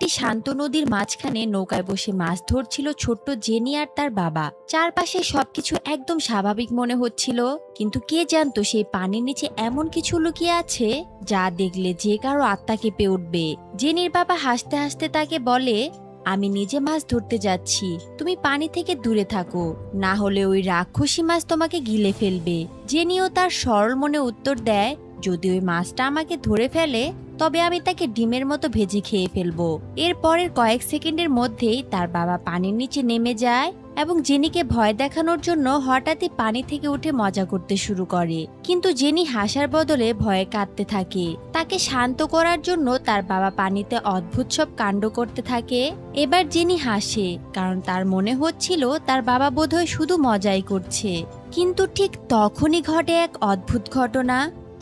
একটি শান্ত নদীর মাঝখানে নৌকায় বসে মাছ ধরছিল ছোট্ট জেনি আর তার বাবা। চারপাশে সবকিছু একদম স্বাভাবিক মনে হচ্ছিল, কিন্তু কে জানতো সেই পানির নিচে এমন কিছু লুকিয়ে আছে যা দেখলে যে কারো আত্মা কেঁপে উঠবে। জেনির বাবা হাসতে হাসতে তাকে বলে, আমি নিজে মাছ ধরতে যাচ্ছি, তুমি পানি থেকে দূরে থাকো, না হলে ওই রাক্ষসী মাছ তোমাকে গিলে ফেলবে। জেনিও তার সরল মনে উত্তর দেয়, যদি ওই মাছটা আমাকে ধরে ফেলে তবে আমি তাকে ডিমের মতো ভেজে খেয়ে ফেলবো। এর পরের কয়েক সেকেন্ডের মধ্যেই তার বাবা পানির নিচে নেমে যায় এবং জেনিকে ভয় দেখানোর জন্য হঠাৎই পানি থেকে উঠে মজা করতে শুরু করে। কিন্তু জেনি হাসার বদলে ভয়ে কাঁদতে থাকে। তাকে শান্ত করার জন্য তার বাবা পানিতে অদ্ভুত সব কাণ্ড করতে থাকে। এবার জেনি হাসে, কারণ তার মনে হচ্ছিল তার বাবা বোধহয় শুধু মজাই করছে। কিন্তু ঠিক তখনই ঘটে এক অদ্ভুত ঘটনা।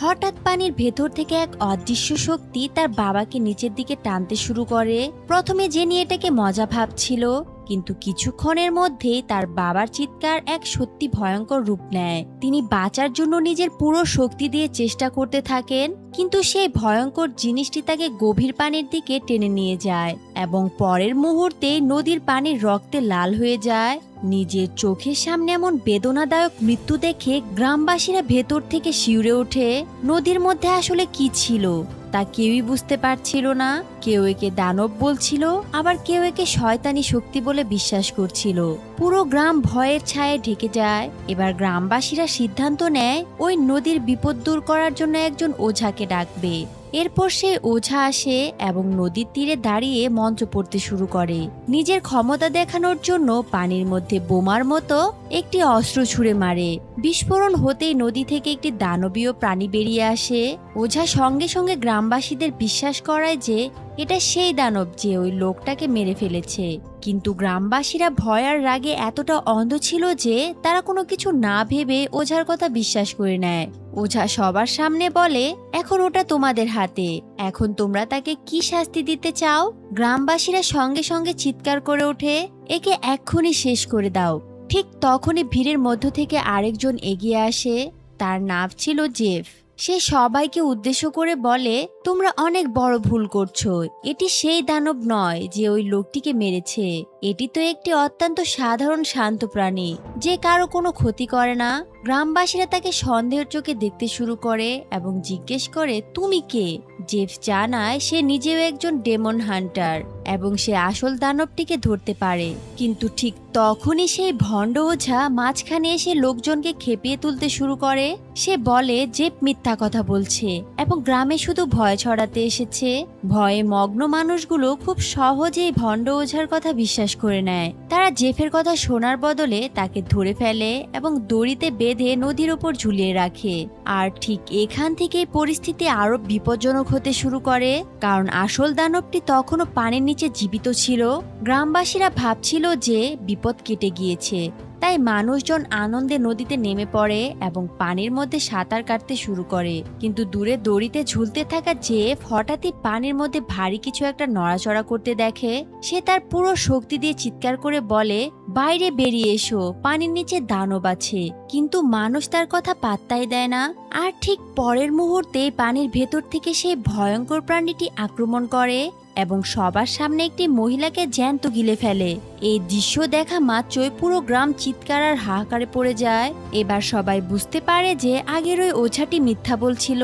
হঠাৎ পানির ভেতর থেকে এক অদৃশ্য শক্তি তার বাবাকে নিচের দিকে টানতে শুরু করে। প্রথমে জেনি এটাকে মজা ভাবছিল, কিন্তু কিছুক্ষণের মধ্যেই তার বাবার চিৎকার এক সত্যি ভয়ঙ্কর রূপ নেয়। তিনি বাঁচার জন্য নিজের পুরো শক্তি দিয়ে চেষ্টা করতে থাকেন, কিন্তু সেই ভয়ঙ্কর জিনিসটি তাকে গভীর পানির দিকে টেনে নিয়ে যায় এবং পরের মুহূর্তেই নদীর পানি রক্তে লাল হয়ে যায়। নিজের চোখের সামনে এমন বেদনাদায়ক মৃত্যু দেখে গ্রামবাসীরা ভেতর থেকে শিউরে ওঠে। নদীর মধ্যে আসলে কি ছিল তা কেউই বুঝতে পারছিল না। কেউ একে দানব বলছিল, আবার কেউ একে শয়তানি শক্তি বলে বিশ্বাস করছিল। পুরো গ্রাম ভয়ের ছায়ে ঢেকে যায়। এবার গ্রামবাসীরা সিদ্ধান্ত নেয় ওই নদীর বিপদ দূর করার জন্য একজন ওঝাকে ডাকবে। এরপর সেই ওঝা আসে এবং নদীর তীরে দাঁড়িয়ে মন্ত্র পড়তে শুরু করে। নিজের ক্ষমতা দেখানোর জন্য পানির মধ্যে বোমার মতো একটি অস্ত্র ছুঁড়ে মারে। বিস্ফোরণ হতেই নদী থেকে একটি দানবীয় প্রাণী বেরিয়ে আসে। ওঝা সঙ্গে সঙ্গে গ্রামবাসীদের বিশ্বাস করায় যে এটা সেই দানব যে ওই লোকটাকে মেরে ফেলেছে। কিন্তু গ্রামবাসীরা ভয় আর রাগে এতটা অন্ধ ছিল যে তারা কোনো কিছু না ভেবে ওঝার কথা বিশ্বাস করে নেয়। ওঝা সবার সামনে বলে, এখন ওটা তোমাদের হাতে, এখন তোমরা তাকে কি শাস্তি দিতে চাও? গ্রামবাসীরা সঙ্গে সঙ্গে চিৎকার করে ওঠে, একে এক্ষুনি শেষ করে দাও। ঠিক তখনই ভিড়ের মধ্য থেকে আরেকজন এগিয়ে আসে। তার নাম ছিল জেফ। সে সবাইকে উদ্দেশ্য করে বলে, তোমরা অনেক বড় ভুল করছো। এটি সেই দানব নয় যে ওই লোকটিকে মেরেছে। এটি তো একটি অত্যন্ত সাধারণ শান্ত প্রাণী যে কারো কোনো ক্ষতি করে না। গ্রামবাসীরা তাকে সন্দেহের চোখে দেখতে শুরু করে এবং জিজ্ঞেস করে, তুমি কে? জেফ জানায় সে নিজেও একজন ডেমন হান্টার এবং সে আসল দানবটিকে ধরতে পারে। কিন্তু ঠিক তখনই সেই ভণ্ড ওঝা মাঝখানে এসে লোকজনকে খেপিয়ে তুলতে শুরু করে। সে বলে জেফ মিথ্যা কথা বলছে এবং গ্রামে শুধু ভয় ছড়াতে এসেছে। ভয়ে মগ্ন মানুষগুলো খুব সহজেই ভণ্ড ওঝার কথা বিশ্বাস করে নেয়। তারা জেফের কথা শোনার বদলে তাকে ধরে ফেলে এবং দড়িতে বেঁধে নদীর ওপর ঝুলিয়ে রাখে। আর ঠিক এখান থেকেই পরিস্থিতি আরো বিপজ্জনক হতে শুরু করে, কারণ আসল দানবটি তখনও পানির নিচে জীবিত ছিল। গ্রামবাসীরা ভাবছিল যে বিপদ কেটে গিয়েছে, তাই মানুষজন আনন্দে নদীতে নেমে পড়ে এবং পানির মধ্যে সাঁতার কাটতে শুরু করে। কিন্তু দূরে দড়িতে ঝুলতে থাকা জেফ হঠাৎই পানির মধ্যে ভারী কিছু একটা নড়াচড়া করতে দেখে। সে তার পুরো শক্তি দিয়ে চিৎকার করে বলে, বাইরে বেরিয়ে এসো, পানির নিচে দানব আছে। কিন্তু মানুষ তার কথা পাত্তাই দেয় না। আর ঠিক পরের মুহূর্তে পানির ভেতর থেকে সেই ভয়ঙ্কর প্রাণীটি আক্রমণ করে এবং সবার সামনে একটি মহিলাকে জ্যান্ত গিলে ফেলে। এই দৃশ্য দেখা মাত্রই পুরো গ্রাম চিৎকার আর হাহাকারে পড়ে যায়। এবার সবাই বুঝতে পারে যে আগের ওই ওঝাটি মিথ্যা বলছিল।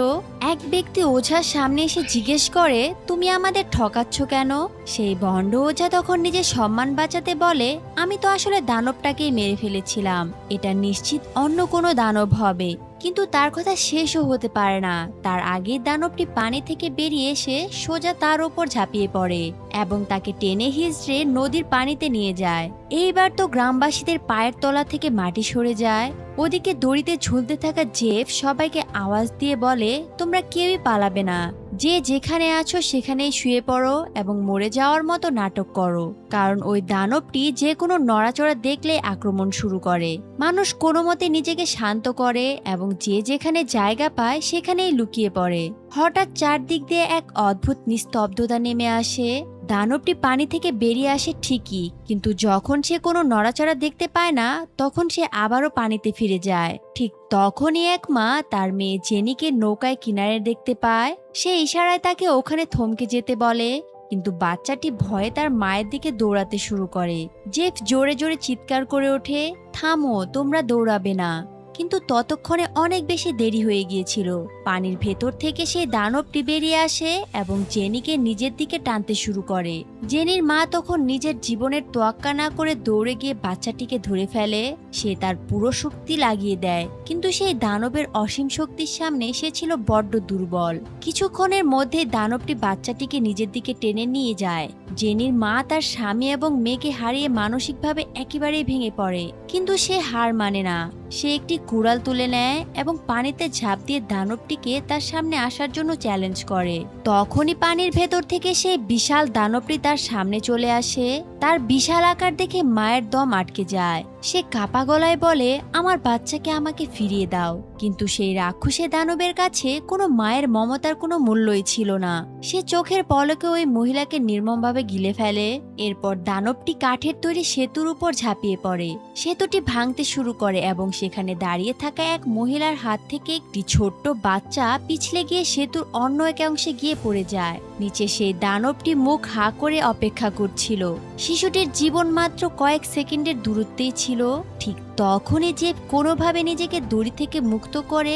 এক ব্যক্তি ওঝার সামনে এসে জিজ্ঞেস করে, তুমি আমাদের ঠকাচ্ছ কেন? সেই ভণ্ড ওঝা তখন নিজের সম্মান বাঁচাতে বলে, আমি তো আসলে দানবটাকেই মেরে ফেলেছিলাম, এটা নিশ্চিত অন্য কোনো দানব হবে। কিন্তু তার কথা শেষও হতে পারে না, তার আগেই দানবটি পানি থেকে বেরিয়ে এসে সোজা তার ওপর ঝাঁপিয়ে পড়ে এবং তাকে টেনে হিঁচড়ে নদীর পানিতে নিয়ে যায়। এইবার তো গ্রামবাসীদের পায়ের তলা থেকে মাটি সরে যায়। ওদিকে দড়িতে ঝুলতে থাকা জেফ সবাইকে আওয়াজ দিয়ে বলে, তোমরা কেউই পালাবে না, যে যেখানে আছো সেখানেই শুয়ে পড়ো এবং মরে যাওয়ার মতো নাটক করো, কারণ ওই দানবটি যে কোনো নড়াচড়া দেখলে আক্রমণ শুরু করে। মানুষ কোনো মতে নিজেকে শান্ত করে এবং যে যেখানে জায়গা পায় সেখানেই লুকিয়ে পড়ে। হঠাৎ চারদিক দিয়ে এক অদ্ভুত নিস্তব্ধতা নেমে আসে। দানবটি পানি থেকে বেরিয়ে আসে ঠিকই, কিন্তু যখন সে কোনো নড়াচড়া দেখতে পায় না তখন সে আবারও পানিতে ফিরে যায়। ঠিক তখনই এক মা তার মেয়ে জেনিকে নৌকায় কিনারে দেখতে পায়। সে ইশারায় তাকে ওখানে থমকে যেতে বলে। কিন্তু বাচ্চাটি ভয়ে তার মায়ের দিকে দৌড়াতে শুরু করে। জেফ জোরে জোরে চিৎকার করে ওঠে, থামো, তোমরা দৌড়াবে না। কিন্তু ততক্ষণে অনেক বেশি দেরি হয়ে গিয়েছিল। পানির ভেতর থেকে সেই দানবটি বেরিয়ে আসে এবং জেনিকে নিজের দিকে টানতে শুরু করে। জেনির মা তখন নিজের জীবনের তোয়াক্কা না করে দৌড়ে গিয়ে বাচ্চাটিকে ধরে ফেলে। সে তার পুরো শক্তি লাগিয়ে দেয়, কিন্তু সেই দানবের অসীম শক্তির সামনে সে ছিল বড্ড দুর্বল। কিছুক্ষণের মধ্যে দানবটি বাচ্চাটিকে নিজের দিকে টেনে নিয়ে যায়। জেনির মা তার স্বামী এবং মেয়েকে হারিয়ে মানসিকভাবে একেবারেই ভেঙে পড়ে, কিন্তু সে হার মানে না। সে একটি কুড়াল তুলে নেয় এবং পানিতে ঝাঁপ দিয়ে দানবটিকে তার সামনে আসার জন্য চ্যালেঞ্জ করে। তখনই পানির ভেতর থেকে সেই বিশাল দানবটি তার সামনে চলে আসে। তার বিশাল আকার দেখে মায়ের দম আটকে যায়। সে কাপা গলায় বলে, আমার বাচ্চাকে আমাকে ফিরিয়ে দাও। কিন্তু সেই রাক্ষসে দানবের কাছে কোনো মায়ের মমতার কোনো মূল্যই ছিল না। সে চোখের পলকে ওই মহিলাকে নির্মমভাবে গিলে ফেলে। এরপর দানবটি কাঠের তৈরি সেতুর উপর ঝাঁপিয়ে পড়ে। সেতুটি ভাঙতে শুরু করে এবং সেখানে দাঁড়িয়ে থাকা এক মহিলার হাত থেকে একটি ছোট্ট বাচ্চা পিছলে গিয়ে সেতুর অন্য এক অংশে গিয়ে পড়ে যায়। নিচে সেই দানবটি মুখ হা করে অপেক্ষা করছিল। শিশুটির জীবন মাত্র কয়েক সেকেন্ডের দূরত্বেই ছিল। ঠিক তখনই জেফ কোনোভাবে নিজেকে দড়ি থেকে মুক্ত করে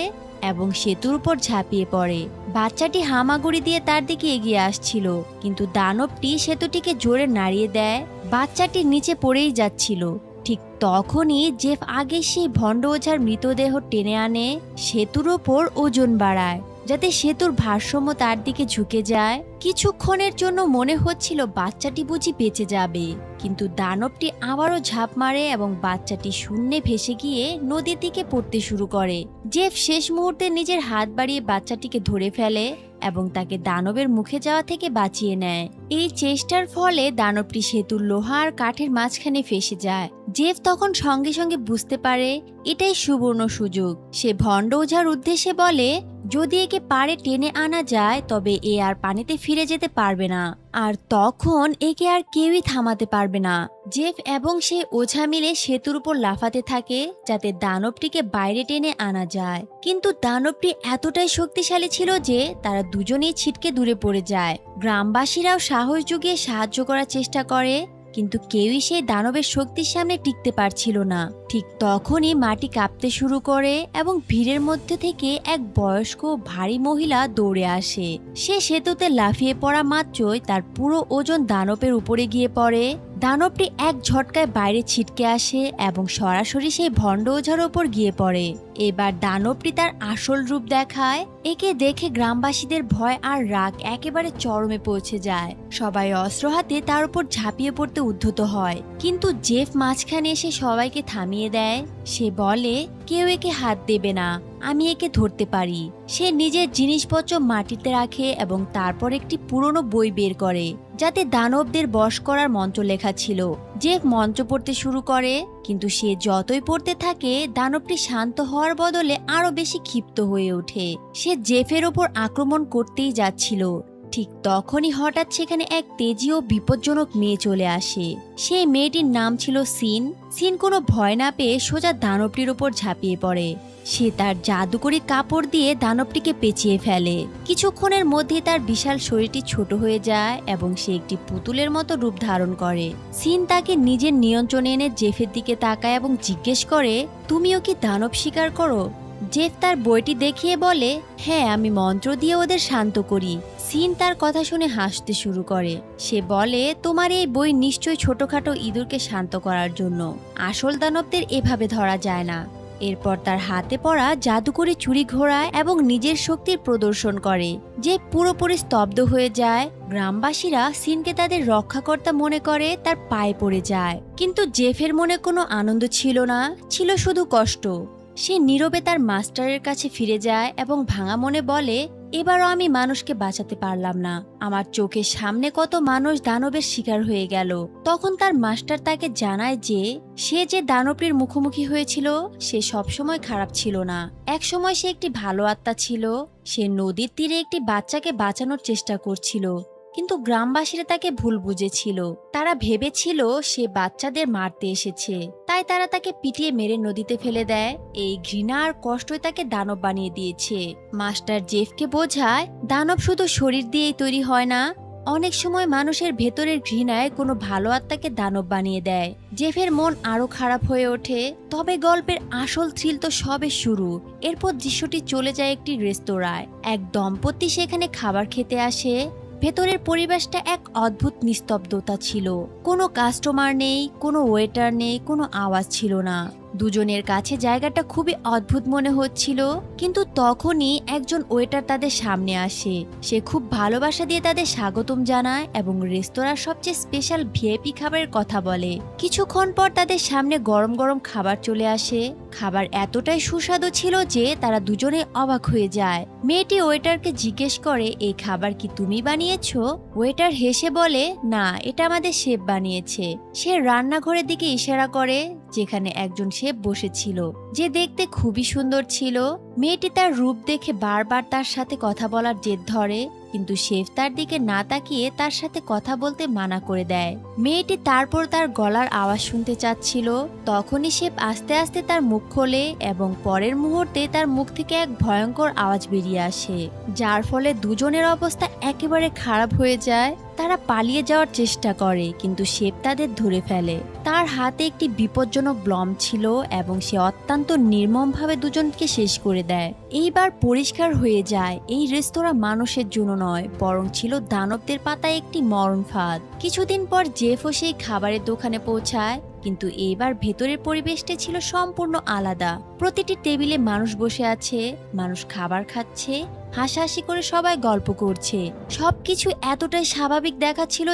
এবং সেতুর উপর ঝাঁপিয়ে পড়ে। বাচ্চাটি হামাগুড়ি দিয়ে তার দিকে এগিয়ে আসছিল, কিন্তু দানবটি সেতুটিকে জোরে নাড়িয়ে দেয়। বাচ্চাটি নিচে পড়েই যাচ্ছিল। ঠিক তখনই জেফ আগে সেই ভণ্ড ওঝার মৃতদেহ টেনে আনে, সেতুর ওপর ওজন বাড়ায় যাতে সেতুর ভারসাম্য তার দিকে ঝুঁকে যায়। কিছুক্ষণের জন্য মনে হচ্ছিল বাচ্চাটি বুঝি বেঁচে যাবে, কিন্তু দানবটি আবারও ঝাঁপ মারে এবং বাচ্চাটি শূন্যে ভেসে গিয়ে নদীর দিকে পড়তে শুরু করে। জেফ শেষ মুহূর্তে নিজের হাত বাড়িয়ে বাচ্চাটিকে ধরে ফেলে এবং তাকে দানবের মুখে যাওয়া থেকে বাঁচিয়ে নেয়। এই চেষ্টার ফলে দানবটি সেতুর লোহা আর কাঠের মাঝখানে ফেসে যায়। জেফ তখন সঙ্গে সঙ্গে বুঝতে পারে এটাই সুবর্ণ সুযোগ। সে ভণ্ড ওঝার উদ্দেশ্যে বলে, যদি একে পাড়ে টেনে আনা যায় তবে এ আর পানিতে ফিরে যেতে পারবে না, আর তখন একে আর কেউই থামাতে পারবে না। জেফ এবং সে ওঝা মিলে সেতুর উপর লাফাতে থাকে যাতে দানবটিকে বাইরে টেনে আনা যায়, কিন্তু দানবটি এতটাই শক্তিশালী ছিল যে তারা দুজনেই ছিটকে দূরে পড়ে যায়। গ্রামবাসীরাও সাহস জুগিয়ে সাহায্য করার চেষ্টা করে, কিন্তু কেউই সেই দানবের শক্তির সামনে টিকতে পারছিল না। ঠিক তখনই মাটি কাঁপতে শুরু করে এবং ভিড়ের মধ্যে থেকে এক বয়স্ক ভারী মহিলা দৌড়ে আসে। সে সেতুতে লাফিয়ে পড়া মাত্রই তার পুরো ওজন দানবের উপরে গিয়ে পড়ে। দানবটি এক ঝটকায় বাইরে ছিটকে আসে এবং সরাসরি সেই ভণ্ড ওঝার ওপর গিয়ে পড়ে। এবার দানবটি তার আসল রূপ দেখায়। একে দেখে গ্রামবাসীদের ভয় আর রাগ একেবারে চরমে পৌঁছে যায়। সবাই অস্ত্র হাতে তার উপর ঝাঁপিয়ে পড়তে উদ্ধত হয়, কিন্তু জেফ মাঝখানে এসে সবাইকে থামিয়ে দেয়। সে বলে, কেউ একে হাত দেবে না, আমি একে ধরতে পারি। সে নিজের জিনিসপত্র মাটিতে রাখে এবং তারপর একটি পুরনো বই বের করে যাতে দানবদের বশ করার মন্ত্র লেখা ছিল। জেফ মন্ত্র পড়তে শুরু করে, কিন্তু সে যতই পড়তে থাকে দানবটি শান্ত হওয়ার বদলে আরো বেশি ক্ষিপ্ত হয়ে ওঠে। সে জেফের ওপর আক্রমণ করতেই যাচ্ছিল। ঠিক তখনই হঠাৎ সেখানে এক তেজি ও বিপজ্জনক মেয়ে চলে আসে। সেই মেয়েটির নাম ছিল সিন। সিন কোনো ভয় না পেয়ে সোজা দানবটির ওপর ঝাঁপিয়ে পড়ে। সে তার জাদুকরি কাপড় দিয়ে দানবটিকে পেঁচিয়ে ফেলে। কিছুক্ষণের মধ্যে তার বিশাল শরীরটি ছোট হয়ে যায় এবং সে একটি পুতুলের মতো রূপ ধারণ করে। সিন তাকে নিজের নিয়ন্ত্রণে এনে জেফের দিকে তাকায় এবং জিজ্ঞেস করে, তুমিও কি দানব শিকার করো? জেফ তার বইটি দেখিয়ে বলে, হ্যাঁ, আমি মন্ত্র দিয়ে ওদের শান্ত করি। সিন তার কথা শুনে হাসতে শুরু করে। সে বলে, তোমার এই বই নিশ্চয়ই ছোটখাটো ইঁদুরকে শান্ত করার জন্য। আসল দানবদের এভাবে ধরা যায় না। এরপর তার হাতে পড়া জাদুকরি চুরি ঘোরায় এবং নিজের শক্তির প্রদর্শন করে, যে পুরোপুরি স্তব্ধ হয়ে যায়। গ্রামবাসীরা সিনকে তাদের রক্ষাকর্তা মনে করে তার পায়ে পড়ে যায়, কিন্তু জেফের মনে কোনো আনন্দ ছিল না, ছিল শুধু কষ্ট। সে নীরবে তার মাস্টারের কাছে ফিরে যায় এবং ভাঙা মনে বলে, এবারও আমি মানুষকে বাঁচাতে পারলাম না। আমার চোখের সামনে কত মানুষ দানবের শিকার হয়ে গেল। তখন তার মাস্টার তাকে জানায় যে সে যে দানবটির মুখোমুখি হয়েছিল সে সবসময় খারাপ ছিল না। একসময় সে একটি ভালো আত্মা ছিল। সে নদীর তীরে একটি বাচ্চাকে বাঁচানোর চেষ্টা করছিল, কিন্তু গ্রামবাসীরা তাকে ভুল বুঝেছিল। তারা ভেবেছিল সে বাচ্চাদের মারতে এসেছে, তাই তারা তাকে পিটিয়ে মেরে নদীতে ফেলে দেয়। এই ঘৃণা আর কষ্টই তাকে দানব বানিয়ে দিয়েছে। মাস্টার জেফকে বোঝায়, দানব শুধু শরীর দিয়েই তৈরি হয় না, অনেক সময় মানুষের ভেতরের ঘৃণায় কোনো ভালো আত্মাকে দানব বানিয়ে দেয়। জেফের মন আরো খারাপ হয়ে ওঠে। তবে গল্পের আসল থ্রিল তো সবে শুরু। এরপর দৃশ্যটি চলে যায় একটি রেস্তোরাঁয়। এক দম্পতি সেখানে খাবার খেতে আসে। ভেতরের পরিবেশটা এক অদ্ভুত নিস্তব্ধতা ছিল। কোনো কাস্টমার নেই, কোনো ওয়েটার নেই, কোনো আওয়াজ ছিল না। দুজনের কাছে জায়গাটা খুবই অদ্ভুত মনে হচ্ছিল। কিন্তু তখনই একজন ওয়েটার তাদের সামনে আসে। সে খুব ভালোবাসা দিয়ে তাদের স্বাগতম জানায় এবং রেস্তোরাঁর সবচেয়ে স্পেশাল ভিআইপি খাবারের কথা বলে। কিছুক্ষণ পর তাদের সামনে গরম গরম খাবার চলে আসে। খাবার এতটাই সুস্বাদু ছিল যে তারা দুজনে অবাক হয়ে যায়। মেয়েটি ওয়েটারকে জিজ্ঞেস করে, এই খাবার কি তুমি বানিয়েছো? ওয়েটার হেসে বলে, না, এটা আমাদের শেফ বানিয়েছে। সে রান্নাঘরের দিকে ইশারা করে যেখানে একজন শেফ বসেছিল, যে দেখতে খুবই সুন্দর ছিল। মেয়েটি তার রূপ দেখে বারবার তার সাথে কথা বলার জেদ ধরে, কিন্তু শেফ তার দিকে না তাকিয়ে তার সাথে কথা বলতে মানা করে দেয়। মেয়েটি তারপর তার গলার আওয়াজ শুনতে চাচ্ছিল। তখনই শেফ আস্তে আস্তে তার মুখ খোলে এবং পরের মুহূর্তে তার মুখ থেকে এক ভয়ঙ্কর আওয়াজ বেরিয়ে আসে, যার ফলে দুজনের অবস্থা একেবারে খারাপ হয়ে যায়। তারা পালিয়ে যাওয়ার চেষ্টা করে, কিন্তু শেফ তাদের ধরে ফেলে। তার হাতে একটি বিপজ্জনক ব্লম ছিল এবং সে অত্যন্ত নির্মমভাবে দুজনকে শেষ করে দেয়। এইবার পরিষ্কার হয়ে যায় এই রেস্তোরাঁ মানুষের জন্য নয়, বরং ছিল দানবদের পাতায় একটি মরণ ফাঁদ। কিছুদিন পর জেফও সেই খাবারের দোকানে পৌঁছায়, কিন্তু এবার ভেতরের পরিবেশটা ছিল সম্পূর্ণ আলাদা। প্রতিটি টেবিলে মানুষ বসে আছে, মানুষ খাবার খাচ্ছে, হাসাহাসি করে সবাই গল্প করছে। সবকিছু এতটাই স্বাভাবিক দেখাচ্ছিল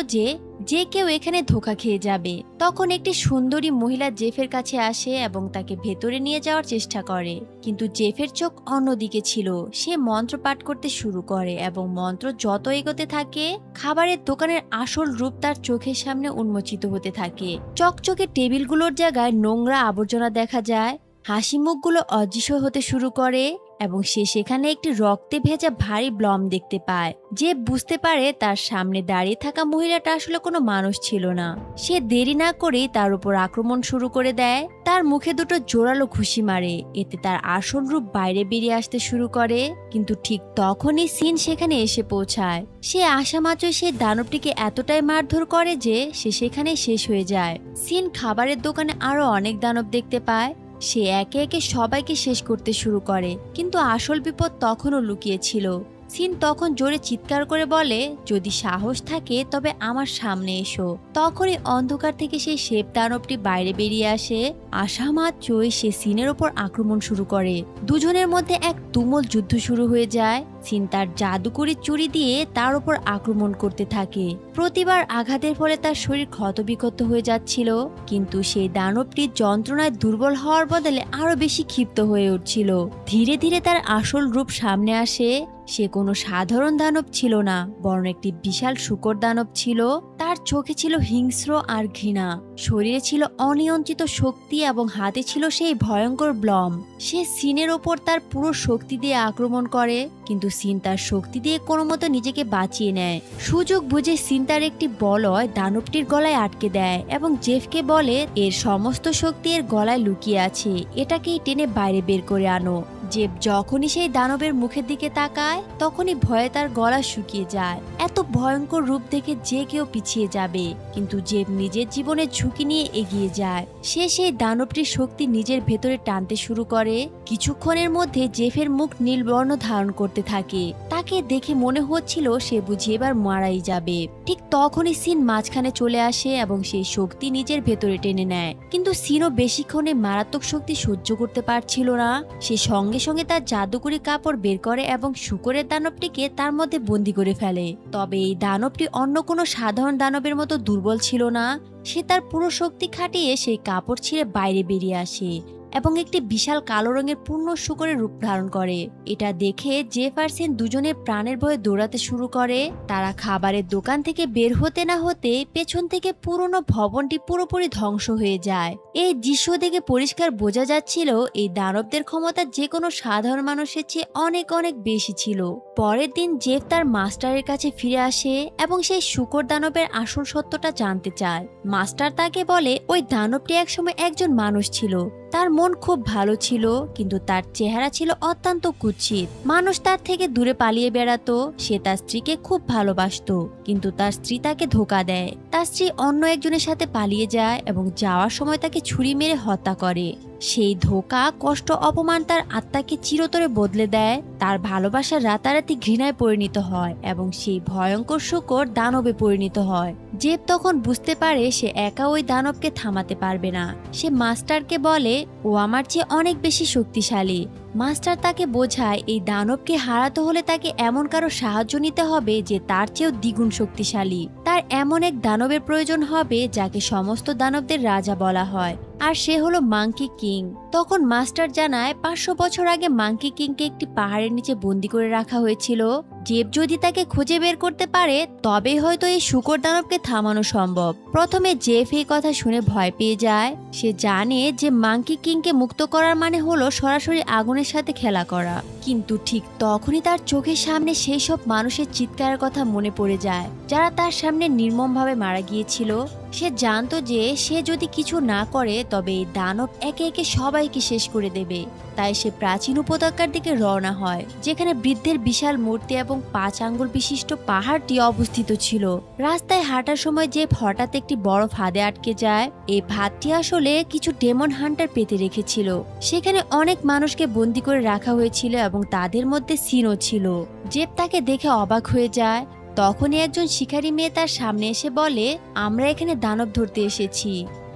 যে কেউ এখানে ধোঁকা খেয়ে যাবে। তখন একটি সুন্দরী মহিলা জেফের কাছে আসে এবং তাকে ভেতরে নিয়ে যাওয়ার চেষ্টা করে, কিন্তু জেফের চোখ অন্যদিকে ছিল। সে মন্ত্র পাঠ করতে শুরু করে এবং মন্ত্র যত এগোতে থাকে, খাবারের দোকানের আসল রূপ তার চোখের সামনে উন্মোচিত হতে থাকে। চকচকে টেবিলগুলোর জায়গায় নোংরা আবর্জনা দেখা যায়, হাসি মুখগুলো অদৃশ্য হতে শুরু করে এবং সে সেখানে একটি রক্তে ভেজা ভারী ব্লম দেখতে পায়। যে বুঝতে পারে তার সামনে দাঁড়িয়ে থাকা মহিলাটা আসলে কোনো মানুষ ছিল না। সে দেরি না করেই তার উপর আক্রমণ শুরু করে দেয়। তার মুখে দুটো জোরালো ঘুষি মারে, এতে তার আসল রূপ বাইরে বেরিয়ে আসতে শুরু করে। কিন্তু ঠিক তখনই সিন সেখানে এসে পৌঁছায়। সে আসা মাত্রই সেই দানবটিকে এতটাই মারধর করে যে সে সেখানে শেষ হয়ে যায়। সিন খাবারের দোকানে আরো অনেক দানব দেখতে পায়। সে একে একে সবাইকে শেষ করতে শুরু করে, কিন্তু আসল বিপদ তখনও লুকিয়েছিল। সিন তখন জোরে চিৎকার করে বলে, যদি সাহস থাকে তবে আমার সামনে এসো। তখনই অন্ধকার থেকে সেই শেফ দানবটি বাইরে বেরিয়ে আসে। আসা মাত্রই সে সিনের ওপর আক্রমণ শুরু করে। দুজনের মধ্যে এক তুমুল যুদ্ধ শুরু হয়ে যায়। সিন তার জাদুকরি চুরি দিয়ে তার উপর আক্রমণ করতে থাকে। প্রতিবার আঘাতের ফলে তার শরীর ক্ষতবিক্ষত হয়ে যাচ্ছিল, কিন্তু সেই দানবটি যন্ত্রণায় দুর্বল হওয়ার বদলে আরো বেশি ক্ষিপ্ত হয়ে উঠছিল। ধীরে ধীরে তার আসল রূপ সামনে আসে। সে কোনো সাধারণ দানব ছিল না, বরং একটি বিশাল শূকর দানব ছিল। তার চোখে ছিল হিংস্র আর ঘৃণা, শরীরে ছিল অনিয়ন্ত্রিত শক্তি এবং হাতে ছিল সেই ভয়ঙ্কর ব্লম। সে সিনের ওপর তার পুরো শক্তি দিয়ে আক্রমণ করে, কিন্তু সিন তার শক্তি দিয়ে কোনো মতো নিজেকে বাঁচিয়ে নেয়। সুযোগ বুঝে সিন তার একটি বলয় দানবটির গলায় আটকে দেয় এবং জেফকে বলে, এর সমস্ত শক্তি এর গলায় লুকিয়ে আছে, এটাকেই টেনে বাইরে বের করে আনো। জেফ যখনই সেই দানবের মুখের দিকে তাকায়, তখনই ভয়ে তার গলা শুকিয়ে যায়। এত ভয়ঙ্কর রূপ দেখে যে কেউ পিছিয়ে যাবে, কিন্তু জেফ নিজের জীবনের ঝুঁকি নিয়ে এগিয়ে যায়। সে সেই দানবটির শক্তি নিজের ভেতরে টানতে শুরু করে। কিছুক্ষণের মধ্যে জেফের মুখ নীল বর্ণ ধারণ করতে থাকে। তাকে দেখে মনে হচ্ছিল সে বুঝি এবার মারাই যাবে। ঠিক তখনই সিন মাঝখানে চলে আসে এবং সেই শক্তি নিজের ভেতরে টেনে নেয়। কিন্তু সিনও বেশিক্ষণে মারাত্মক শক্তি সহ্য করতে পারছিল না। সে সঙ্গে সঙ্গে তার জাদুকরি কাপড় বের করে এবং শূকরের দানবটিকে তার মধ্যে বন্দি করে ফেলে। তবে এই দানবটি অন্য কোনো সাধারণ দানবের মতো দুর্বল ছিল না। সে তার পুরো শক্তি খাটিয়ে সেই কাপড় ছিঁড়ে বাইরে বেরিয়ে আসে এবং একটি বিশাল কালো রঙের পূর্ণ শূকরের রূপ ধারণ করে। এটা দেখে জেফ আর সিন দুজনে প্রাণের ভয়ে দৌড়াতে শুরু করে। তারা খাবারের দোকান থেকে বের হতে না হতে পেছন থেকে পুরনো ভবনটি পুরোপুরি ধ্বংস হয়ে যায়। এই দৃশ্য দেখে পরিষ্কার বোঝা যাচ্ছিল এই দানবদের ক্ষমতা যে কোনো সাধারণ মানুষের চেয়ে অনেক অনেক বেশি ছিল। পরের দিন জেফ তার মাস্টারের কাছে ফিরে আসে এবং সেই শূকর দানবের আসল সত্যটা জানতে চায়। মাস্টার তাকে বলে, ওই দানবটি একসময় একজন মানুষ ছিল, তার মন খুব ভালো ছিল, কিন্তু তার চেহারা ছিল অত্যন্ত কুৎসিত। মানুষ তার থেকে দূরে পালিয়ে বেড়াতো। সে তার স্ত্রীকে খুব ভালোবাসতো, কিন্তু তার স্ত্রী তাকে ধোঁকা দেয়। তার স্ত্রী অন্য একজনের সাথে পালিয়ে যায় এবং যাওয়ার সময় তাকে ছুরি মেরে হত্যা করে। সেই ধোঁকা, কষ্ট, অপমান তার আত্মাকে চিরতরে বদলে দেয়। তার ভালোবাসা রাতারাতি ঘৃণায় পরিণত হয় এবং সেই ভয়ঙ্কর শূকর দানবে পরিণত হয়। জেব তখন বুঝতে পারে সে একা ওই দানবকে থামাতে পারবে না। সে মাস্টারকে বলে ও আমার চেয়ে অনেক বেশি শক্তিশালী। মাস্টার তাকে বোঝায় এই দানবকে হারাতে হলে তাকে এমন কারো সাহায্য নিতে হবে যে তার চেয়েও দ্বিগুণ শক্তিশালী। তার এমন এক দানবের প্রয়োজন হবে যাকে সমস্ত দানবদের রাজা বলা হয়, আর সে হলো মাঙ্কি কিং। তখন মাস্টার জানায় 500 বছর আগে মাঙ্কি কিংকে একটি পাহাড়ের নিচে বন্দি করে রাখা হয়েছিল। জেব যদি তাকে খুঁজে বের করতে পারে তবেই হয়তো এই শূকর দানবকে থামানো সম্ভব। প্রথমে জেফ এই কথা শুনে ভয় পেয়ে যায়। সে জানে যে মাঙ্কি কিংকে মুক্ত করার মানে হলো সরাসরি আগুনের সাথে খেলা করা, কিন্তু ঠিক তখনই তার চোখের সামনে সেই সব মানুষের চিৎকারের কথা মনে পড়ে যায় যারা তার সামনে নির্মমভাবে মারা গিয়েছিল। সে জানতো যে সে যদি কিছু না করে তবে এই দানব একে একে সবাইকে শেষ করে দেবে। তাই সে প্রাচীন উপত্যকার দিকে রওনা হয়, যেখানে বৃদ্ধের বিশাল মূর্তি এবং 5 আঙ্গুল বিশিষ্ট পাহাড়টি অবস্থিত ছিল। রাস্তায় হাঁটার সময় জেব হঠাৎ একটি বড় ফাঁদে আটকে যায়। এই ফাঁদটি আসলে কিছু ডেমন হান্টার পেতে রেখেছিল। সেখানে অনেক মানুষকে বন্দী করে রাখা হয়েছিল এবং তাদের মধ্যে সিনও ছিল। জেব তাকে দেখে অবাক হয়ে যায়। তখনই একজন শিকারী মেয়ে তার সামনে এসে বলে, আমরা এখানে দানব ধরতে এসেছি।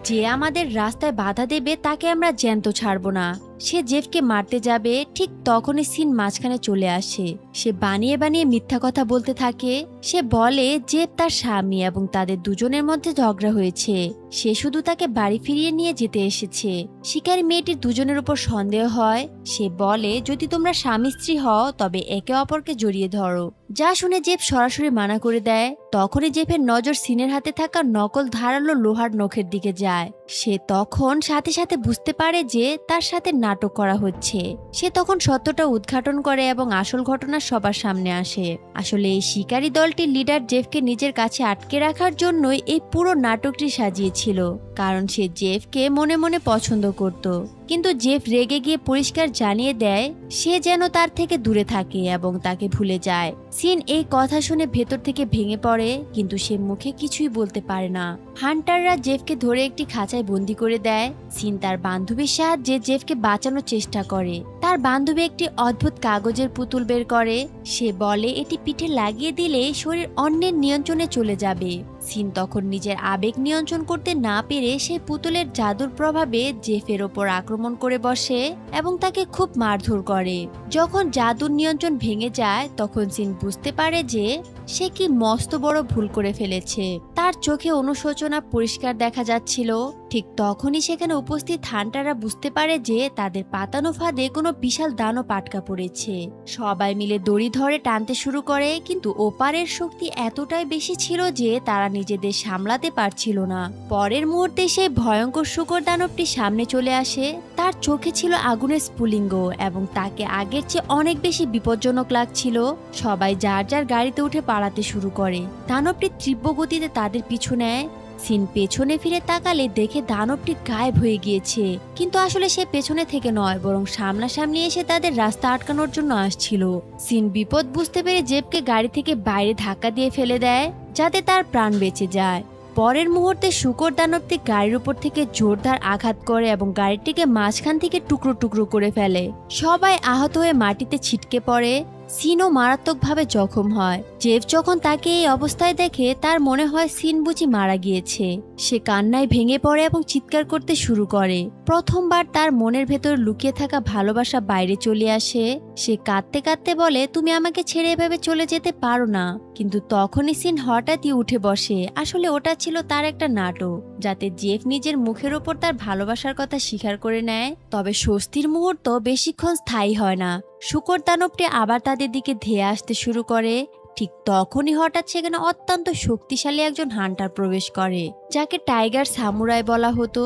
যে আমাদের রাস্তায় বাধা দেবে তাকে আমরা জ্যান্ত ছাড়বো না। সে জেফকে মারতে যাবে, ঠিক তখনই সিন মাঝখানে চলে আসে। সে বানিয়ে বানিয়ে মিথ্যা কথা বলতে থাকে। সে বলে জেফ তার স্বামী এবং তাদের দুজনের মধ্যে ঝগড়া হয়েছে। সে শুধু তাকে বাড়ি ফিরিয়ে নিয়ে যেতে এসেছে। শিকারী মেয়েটির দুজনের উপর সন্দেহ হয়। সে বলে যদি তোমরা স্বামী স্ত্রী হও তবে একে অপরকে জড়িয়ে ধরো। যা শুনে জেফ সরাসরি মানা করে দেয়। তখনই জেফের নজর সিনের হাতে থাকা নকল ধারালো লোহার নখের দিকে যায়। সে তখন সাথে সাথে বুঝতে পারে যে তার সাথে নাটক করা হচ্ছে। সে তখন সত্যটা উদ্ঘাটন করে এবং আসল ঘটনা সবার সামনে আসে। আসলে এই শিকারী দলটির লিডার জেফকে নিজের কাছে আটকে রাখার জন্যই এই পুরো নাটকটি সাজিয়েছিল, কারণ সে জেফকে মনে মনে পছন্দ করত। কিন্তু জেফ রেগে গিয়ে পরিষ্কার জানিয়ে দেয় সে যেন তার থেকে দূরে থাকে এবং তাকে ভুলে যায়। সিন এই কথা শুনে ভেতর থেকে ভেঙে পড়ে, কিন্তু সে মুখে কিছুই বলতে পারে না। হান্টাররা জেফকে ধরে একটি খাঁচায় বন্দি করে দেয়। সিন তার বান্ধবীর সাহায্যে জেফকে বাঁচানোর চেষ্টা করে। তার বান্ধবী একটি অদ্ভুত কাগজের পুতুল বের করে। সে বলে এটি পিঠে লাগিয়ে দিলে শরীর অন্যের নিয়ন্ত্রণে চলে যাবে। সিন তখন নিজের আবেগ নিয়ন্ত্রণ করতে না পেরে সেই পুতুলের জাদুর প্রভাবে জেফের ওপর আক্রমণ করে বসে এবং তাকে খুব মারধর করে। যখন জাদুর নিয়ন্ত্রণ ভেঙে যায় তখন সিন বুঝতে পারে যে সে কি মস্ত বড় ভুল করে ফেলেছে। তার চোখে অনুশোচনা পরিষ্কার দেখা যাচ্ছিল। ঠিক তখনই সেখানে উপস্থিত হান্টাররা বুঝতে পারে যে তাদের পাতানো ফাঁদে কোনো বিশাল দানব আটকা পড়েছে। সবাই মিলে দড়ি ধরে টানতে শুরু করে, কিন্তু ওপারের শক্তি এতটাই বেশি ছিল যে তারা নিজেদের সামলাতে পারছিল না। পরের মুহূর্তে সেই ভয়ঙ্কর শূকর দানবটি সামনে চলে আসে। তার চোখে ছিল আগুনের স্ফুলিঙ্গ এবং তাকে আগের চেয়ে অনেক বেশি বিপজ্জনক লাগছিল। সবাই যার যার গাড়িতে উঠে পালাতে শুরু করে। দানবটি তীব্র গতিতে তাদের পিছু নেয়। সিন পেছনে ফিরে তাকালে দেখে দানবটি গায়েব হয়ে গিয়েছে, কিন্তু আসলে সে পেছনে থেকে নয় বরং সামনাসামনি এসে তাদের রাস্তা আটকানোর জন্য আসছিল। সিন বিপদ বুঝতে পেরে জেবকে গাড়ি থেকে বাইরে ধাক্কা দিয়ে ফেলে দেয় যাতে তার প্রাণ বেঁচে যায়। পরের মুহূর্তে শূকর দানবটি গাড়ির উপর থেকে জোরদার আঘাত করে এবং গাড়িটিকে মাঝখান থেকে টুকরো টুকরো করে ফেলে। সবাই আহত হয়ে মাটিতে ছিটকে পড়ে। সিনও মারাত্মকভাবে জখম হয়। জেফ যখন তাকে এই অবস্থায় দেখে তার মনে হয় সিন বুঝি মারা গিয়েছে। সে কান্নায় ভেঙে পড়ে এবং চিৎকার করতে শুরু করে। প্রথমবার তার মনের ভেতর লুকিয়ে থাকা ভালোবাসা বাইরে চলে আসে। সে কাঁদতে কাঁদতে বলে তুমি আমাকে ছেড়ে এভাবে চলে যেতে পারো না। কিন্তু তখনই সিন হঠাৎই উঠে বসে। আসলে ওটা ছিল তার একটা নাটক, যাতে জেফ নিজের মুখের ওপর তার ভালোবাসার কথা স্বীকার করে নেয়। তবে স্বস্তির মুহূর্ত বেশিক্ষণ স্থায়ী হয় না। শূকর দানবটি আবার তাদের দিকে ধেয়ে আসতে শুরু করে। ঠিক তখনই হঠাৎ সেখানে অত্যন্ত শক্তিশালী একজন হান্টার প্রবেশ করে, যাকে টাইগার সামুরাই বলা হতো।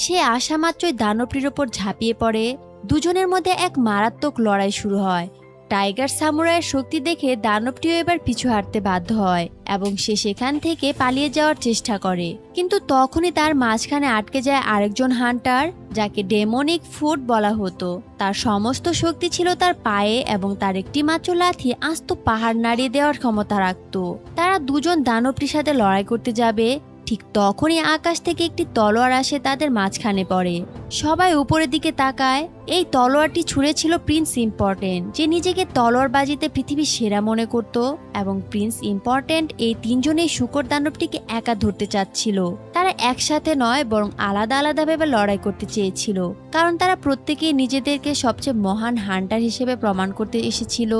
সে আসা মাত্রই দানবটির ওপর ঝাঁপিয়ে পড়ে। দুজনের মধ্যে এক মারাত্মক লড়াই শুরু হয়। টাইগার সামুরাইয়ের শক্তি দেখে দানবটিও এবার পিছু হাঁটতে বাধ্য হয় এবং সে সেখান থেকে পালিয়ে যাওয়ার চেষ্টা করে। কিন্তু তখনই তার মাঝখানে আটকে যায় আরেকজন হান্টার, যাকে ডেমনিক ফুট বলা হতো। তার সমস্ত শক্তি ছিল তার পায়ে এবং তার একটি মাত্র লাথি আস্ত পাহাড় নাড়িয়ে দেওয়ার ক্ষমতা রাখত। তারা দুজন দানবটির সাথে লড়াই করতে যাবে, ঠিক তখনই আকাশ থেকে একটি তলোয়ার আসে তাদের মাঝখানে পড়ে। সবাই উপরের দিকে তাকায়। এই তলোয়ারটি ছুঁড়েছিল প্রিন্স ইম্পর্টেন্ট, যে নিজেকে তলোয়ারবাজিতে পৃথিবীর সেরা মনে করত, এবং প্রিন্স ইম্পর্টেন্ট এই তিনজনেই শূকর দানবটিকে একা ধরতে চাচ্ছিল। তারা একসাথে নয় বরং আলাদা আলাদাভাবে লড়াই করতে চেয়েছিল, কারণ তারা প্রত্যেকেই নিজেদেরকে সবচেয়ে মহান হান্টার হিসেবে প্রমাণ করতে এসেছিল।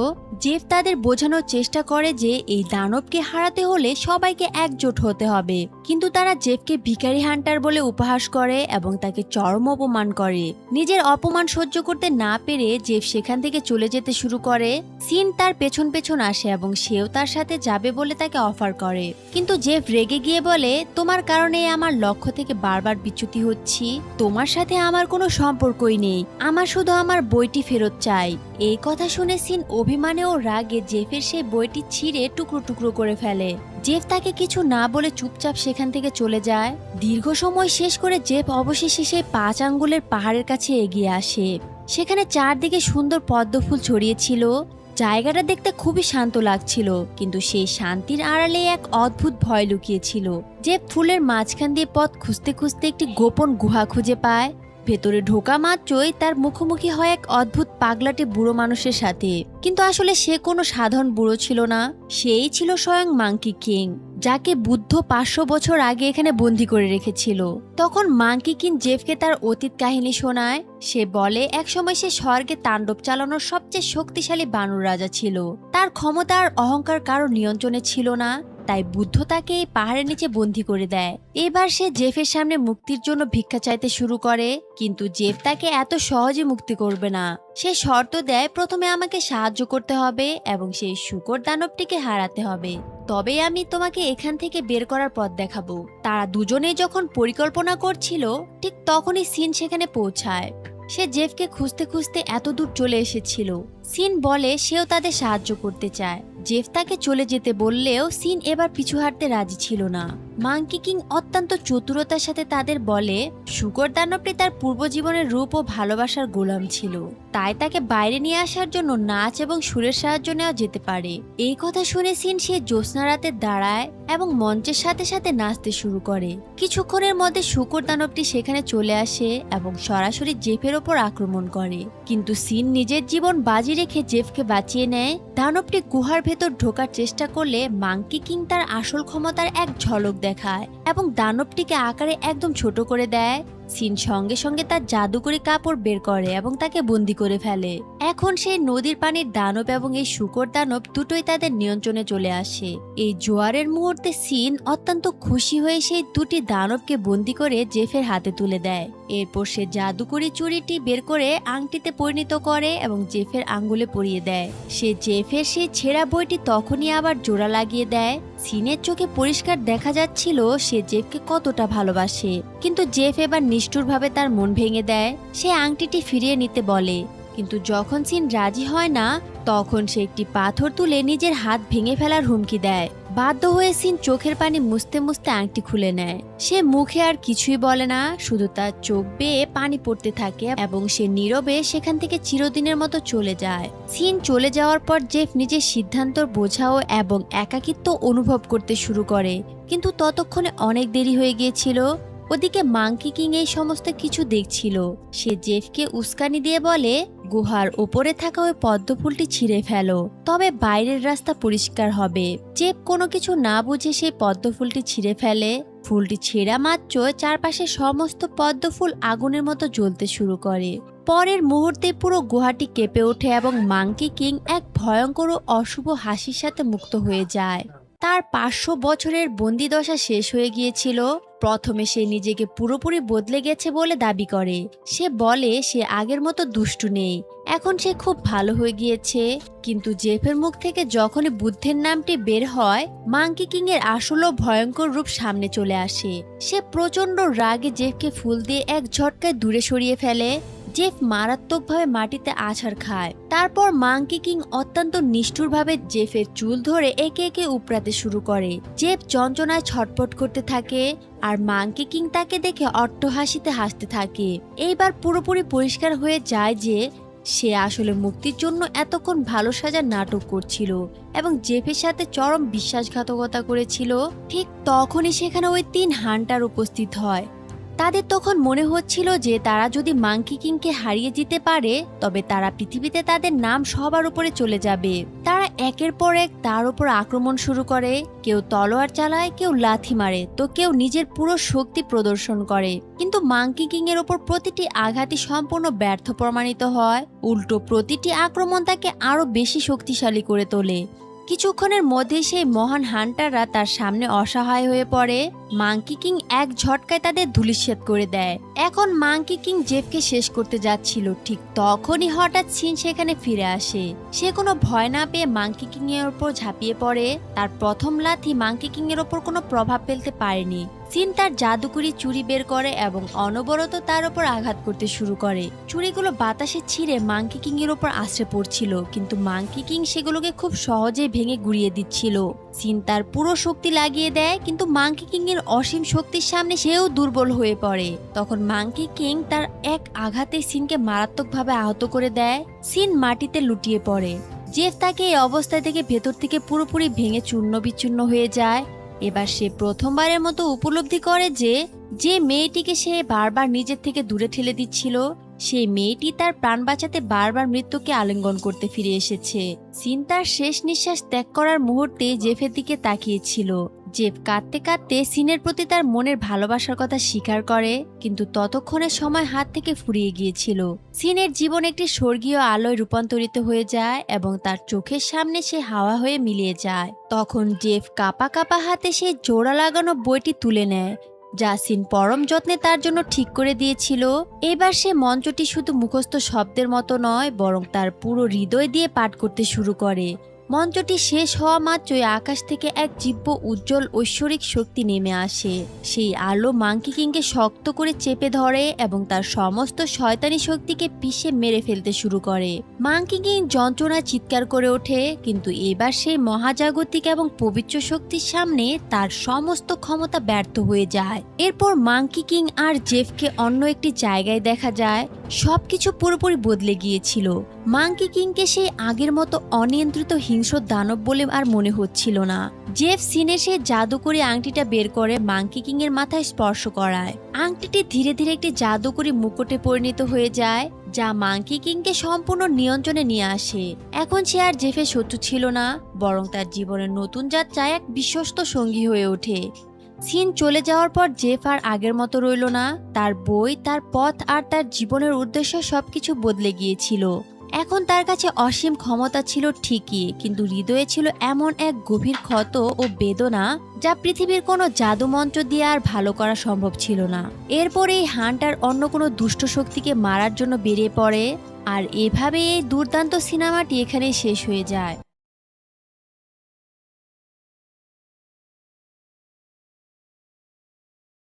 জেফ তাদের বোঝানোর চেষ্টা করে যে এই দানবকে হারাতে হলে সবাইকে একজোট হতে হবে, কিন্তু তারা জেফকে ভিখারি হান্টার বলে উপহাস করে এবং তাকে চরম অপমান করে। নিজের অপমান সহ্য করতে না পেরে জেফ সেখান থেকে চলে যেতে শুরু করে। সিন তার পেছন পেছন আসে এবং সেও তার সাথে যাবে বলে তাকে অফার করে, কিন্তু জেফ রেগে গিয়ে বলে, তোমার কারণে আমার লক্ষ্য থেকে বারবার বিচ্যুতি হচ্ছি। তোমার সাথে আমার কোনো সম্পর্কই নেই, আমার শুধু আমার বইটি ফেরত চাই। এই কথা শুনে সিন অভিমানে ও রাগে জেফের সেই বইটি ছিঁড়ে টুকরো টুকরো করে ফেলে। জেফ তাকে কিছু না বলে চুপচাপ সেখান থেকে চলে যায়। দীর্ঘ সময় শেষ করে জেফ অবশেষে সেই 5 আঙ্গুলের পাহাড়ের কাছে এগিয়ে আসে। সেখানে চারদিকে সুন্দর পদ্মফুল ছড়িয়েছিল। জায়গাটা দেখতে খুবই শান্ত লাগছিল, কিন্তু সেই শান্তির আড়ালে এক অদ্ভুত ভয় লুকিয়েছিল। জেফ ফুলের মাঝখান দিয়ে পথ খুঁজতে খুঁজতে একটি গোপন গুহা খুঁজে পায়। ভেতরে ঢোকা মাত্রই তার মুখোমুখি হয় এক অদ্ভুত পাগলাটে বুড়ো মানুষের সাথে, কিন্তু আসলে সে কোনো সাধারণ বুড়ো ছিল না, সেই ছিল স্বয়ং মাঙ্কি কিং, যাকে বুদ্ধ 500 বছর আগে এখানে বন্দি করে রেখেছিল। তখন মাঙ্কি কিং জেফকে তার অতীত কাহিনী শোনায়। সে বলে একসময় সে স্বর্গে তাণ্ডব চালানোর সবচেয়ে শক্তিশালী বানর রাজা ছিল। তার ক্ষমতা আর অহংকার কারো নিয়ন্ত্রণে ছিল না, তাই বুদ্ধ তাকে এই পাহাড়ের নিচে বন্দী করে দেয়। এবার সে জেফের সামনে মুক্তির জন্য ভিক্ষা চাইতে শুরু করে, কিন্তু জেফ তাকে এত সহজে মুক্তি করবে না। সে শর্ত দেয়, প্রথমে আমাকে সাহায্য করতে হবে এবং সেই শূকর দানবটিকে হারাতে হবে, তবেই আমি তোমাকে এখান থেকে বের করার পথ দেখাবো। তারা দুজনেই যখন পরিকল্পনা করছিল, ঠিক তখনই সিন সেখানে পৌঁছায়। সে জেফকে খুঁজতে খুঁজতে এত দূর চলে এসেছিল। সিন বলে সেও তাদের সাহায্য করতে চায়। জেফ তাকে চলে যেতে বললেও সিন এবার পিছু হাঁটতে রাজি ছিল না। মাঙ্কি কিং অত্যন্ত চতুরতার সাথে তাদের বলে শূকর দানবটি তার পূর্বজীবনের রূপ ও ভালোবাসার গোলাম ছিল, তাই তাকে বাইরে নিয়ে আসার জন্য নাচ এবং সুরের সাহায্য নেওয়া যেতে পারে। এই কথা শুনে সিন সে জ্যোৎস্না রাতে দাঁড়ায় এবং মঞ্চের সাথে সাথে নাচতে শুরু করে। কিছুক্ষণের মধ্যে শূকর দানবটি সেখানে চলে আসে এবং সরাসরি জেফের ওপর আক্রমণ করে, কিন্তু সিন নিজের জীবন বাজি রেখে জেফকে বাঁচিয়ে নেয়। দানবটি গুহার ভেতর ঢোকার চেষ্টা করলে মাঙ্কি কিং তার আসল ক্ষমতার এক ঝলক দেখায় এবং দানবটিকে আকারে একদম ছোট করে দেয়। সিন সঙ্গে সঙ্গে তার জাদুকরি কাপড় বের করে এবং তাকে বন্দি করে ফেলে। এখন সেই নদীর পানির দানব এবং এই শূকর দানব দুটোই তাদের নিয়ন্ত্রণে চলে আসে। এই জোয়ারের মুহূর্তে সিন অত্যন্ত খুশি হয়ে সেই দুটি দানবকে বন্দি করে জেফের হাতে তুলে দেয়। এরপর সে জাদুকরি চুড়িটি বের করে আংটিতে পরিণত করে এবং জেফের আঙ্গুলে পরিয়ে দেয়। সে জেফের সেই ছেঁড়া বইটি তখনই আবার জোড়া লাগিয়ে দেয়। সিনের চোখে পরিষ্কার দেখা যাচ্ছিল সে জেফকে কতটা ভালোবাসে, কিন্তু জেফ এবার নিষ্ঠুরভাবে তার মন ভেঙে দেয়। সে আংটিটি ফিরিয়ে নিতে বলে, কিন্তু যখন সিন রাজি হয় না, তখন সে একটি পাথর তুলে নিজের হাত ভেঙে ফেলার হুমকি দেয়। বাধ্য হয়ে সিন চোখের পানি মুছতে মুছতে আংটি খুলে নেয়। সে মুখে আর কিছুই বলে না, শুধু তার চোখ বেয়ে পানি পড়তে থাকে এবং সে নীরবে সেখান থেকে চিরদিনের মতো চলে যায়। সিন চলে যাওয়ার পর জেফ নিজের সিদ্ধান্তর বোঝাও এবং একাকিত্ব অনুভব করতে শুরু করে, কিন্তু ততক্ষণে অনেক দেরি হয়ে গিয়েছিল। ওদিকে মাঙ্কি কিং এই সমস্ত কিছু দেখছিল। সে জেফকে উস্কানি দিয়ে বলে, গুহার ওপরে থাকা ওই পদ্মফুলটি ছিঁড়ে ফেলো, তবে বাইরের রাস্তা পরিষ্কার হবে। জেফ কোনো কিছু না বুঝে সেই পদ্মফুলটি ছিঁড়ে ফেলে। ফুলটি ছেঁড়া মাত্র চারপাশে সমস্ত পদ্মফুল আগুনের মতো জ্বলতে শুরু করে। পরের মুহূর্তে পুরো গুহাটি কেঁপে ওঠে এবং মাঙ্কি কিং এক ভয়ঙ্কর ও অশুভ হাসির সাথে মুক্ত হয়ে যায়। তার 500 বছরের বন্দিদশা শেষ হয়ে গিয়েছিল। প্রথমে সে নিজেকে পুরোপুরি বদলে গেছে বলে দাবি করে। সে বলে সে আগের মতো দুষ্টু নেই, এখন সে খুব ভালো হয়ে গিয়েছে। কিন্তু জেফের মুখ থেকে যখনই বুদ্ধের নামটি বের হয়, মাঙ্কি কিং এর আসল ও ভয়ঙ্কর রূপ সামনে চলে আসে। সে প্রচন্ড রাগে জেফকে ফুল দিয়ে এক ঝটকায় দূরে সরিয়ে ফেলে। জেফ মারাত্মকভাবে মাটিতে আছাড় খায়। তারপর মাঙ্কি কিং অত্যন্ত নিষ্ঠুরভাবে জেফের চুল ধরে একে একে উপড়াতে শুরু করে। জেফ যন্ত্রণায় ছটফট করতে থাকে আর মাঙ্কি কিং তাকে দেখে অট্টহাসিতে হাসতে থাকে। এইবার পুরোপুরি পরিষ্কার হয়ে যায় যে সে আসলে মুক্তির জন্য এতক্ষণ ভালো সাজার নাটক করছিল এবং জেফের সাথে চরম বিশ্বাসঘাতকতা করেছিল। ঠিক তখনই সেখানে ওই 3 হান্টার উপস্থিত হয়। তাদের তখন মনে হচ্ছিল যে তারা যদি মাঙ্কি কিংকে হারিয়ে দিতে পারে তবে তারা পৃথিবীতে তাদের নাম সবার উপরে চলে যাবে। তারা একের পর এক তার উপর আক্রমণ শুরু করে। কেউ তলোয়ার চালায়, কেউ লাথি মারে, তো কেউ নিজের পুরো শক্তি প্রদর্শন করে। কিন্তু মাঙ্কি কিং এর ওপর প্রতিটি আঘাতই সম্পূর্ণ ব্যর্থ প্রমাণিত হয়। উল্টো প্রতিটি আক্রমণ তাকে আরো বেশি শক্তিশালী করে তোলে। কিছুক্ষণের মধ্যে সেই মহান হান্টাররা তার সামনে অসহায় হয়ে পড়ে। মাঙ্কি কিং এক ঝটকায় তাদের ধূলিসাৎ করে দেয়। এখন মাঙ্কি কিং জেফকে শেষ করতে যাচ্ছিল, ঠিক তখনই হঠাৎ সিন সেখানে ফিরে আসে। সে কোনো ভয় না পেয়ে মাঙ্কি কিং এর ওপর ঝাঁপিয়ে পড়ে। তার প্রথম লাথি মাঙ্কি কিং এর ওপর কোনো প্রভাব ফেলতে পারেনি। সিন তার জাদুকরি চুরি বের করে এবং অনবরত তার ওপর আঘাত করতে শুরু করে। চুরিগুলো বাতাসে ছিঁড়ে মাঙ্কি কিং এর ওপর আছড়ে পড়ছিল, কিন্তু মাঙ্কি কিং সেগুলোকে খুব সহজেই ভেঙে গুড়িয়ে দিচ্ছিল। সিন তার পুরো শক্তি লাগিয়ে দেয়, কিন্তু মাঙ্কি কিং এর অসীম শক্তির সামনে সেও দুর্বল হয়ে পড়ে। তখন মাঙ্কি কিং তার এক আঘাতে সিনকে মারাত্মকভাবে আহত করে দেয়। সিন মাটিতে লুটিয়ে পড়ে। জেফ তাকে এই অবস্থায় থেকে ভেতর থেকে পুরোপুরি ভেঙে চূর্ণ বিচূর্ণ হয়ে যায়। এবার সে প্রথমবারের মতো উপলব্ধি করে যে যে মেয়েটিকে সে বারবার নিজের থেকে দূরে ঠেলে দিচ্ছিল সেই মেয়েটি তার প্রাণ বাঁচাতে বারবার মৃত্যুকে আলিঙ্গন করতে ফিরে এসেছে। সিন তার শেষ নিঃশ্বাস ত্যাগ করার মুহূর্তে জেফের দিকে তাকিয়েছিল। জেফ কাঁদতে কাঁদতে সিনের প্রতি তার মনের ভালোবাসার কথা স্বীকার করে, কিন্তু ততক্ষণে সময় হাত থেকে ফুরিয়ে গিয়েছিল। সিনের জীবন একটি স্বর্গীয় আলোয় রূপান্তরিত হয়ে যায় এবং তার চোখের সামনে সে হাওয়া হয়ে মিলিয়ে যায়। তখন জেফ কাঁপা কাঁপা হাতে সেই জোড়া লাগানো বইটি তুলে নেয় যা সিন পরম যত্নে তার জন্য ঠিক করে দিয়েছিল। এবার সে মন্ত্রটি শুধু মুখস্থ শব্দের মতো নয়, বরং তার পুরো হৃদয় দিয়ে পাঠ করতে শুরু করে। মন্ত্রটি শেষ হওয়া মাত্রই আকাশ থেকে এক দিব্য উজ্জ্বল ঐশ্বরিক শক্তি নেমে আসে। সেই আলো মাঙ্কি কিংকে শক্ত করে চেপে ধরে এবং তার সমস্ত শয়তানি শক্তিকে পিষে মেরে ফেলতে শুরু করে। মাঙ্কি কিং যন্ত্রণায় চিৎকার করে ওঠে, কিন্তু এবার সেই মহাজাগতিক এবং পবিত্র শক্তির সামনে তার সমস্ত ক্ষমতা ব্যর্থ হয়ে যায়। এরপর মাঙ্কি কিং আর জেফকে অন্য একটি জায়গায় দেখা যায়। সবকিছু পুরোপুরি বদলে গিয়েছিল। মাঙ্কি কিংকে সেই আগের মতো অনিয়ন্ত্রিত হিংস্র দানব বলে আর মনে হচ্ছিল না। জেফ সিনের সেই জাদুকরি আংটিটা বের করে মাঙ্কি কিং এর মাথায় স্পর্শ করায়। আংটিটি ধীরে ধীরে একটি জাদুকরি মুকুটে পরিণত হয়ে যায়, যা মাঙ্কি কিংকে সম্পূর্ণ নিয়ন্ত্রণে নিয়ে আসে। এখন সে আর জেফের শত্রু ছিল না, বরং তার জীবনের নতুন যাত্রায় এক বিশ্বস্ত সঙ্গী হয়ে ওঠে। সিন চলে যাওয়ার পর জেফ আর আগের মতো রইল না। তার বই, তার পথ আর তার জীবনের উদ্দেশ্য সবকিছু বদলে গিয়েছিল। এখন তার কাছে অসীম ক্ষমতা ছিল ঠিকই, কিন্তু হৃদয়ে ছিল এমন এক গভীর ক্ষত ও বেদনা যা পৃথিবীর কোনো জাদু মন্ত্র দিয়ে আর ভালো করা সম্ভব ছিল না। এরপর এই হান্টার অন্য কোনো দুষ্ট শক্তিকে মারার জন্য বেরিয়ে পড়ে, আর এভাবে এই দুর্দান্ত সিনেমাটি এখানেই শেষ হয়ে যায়।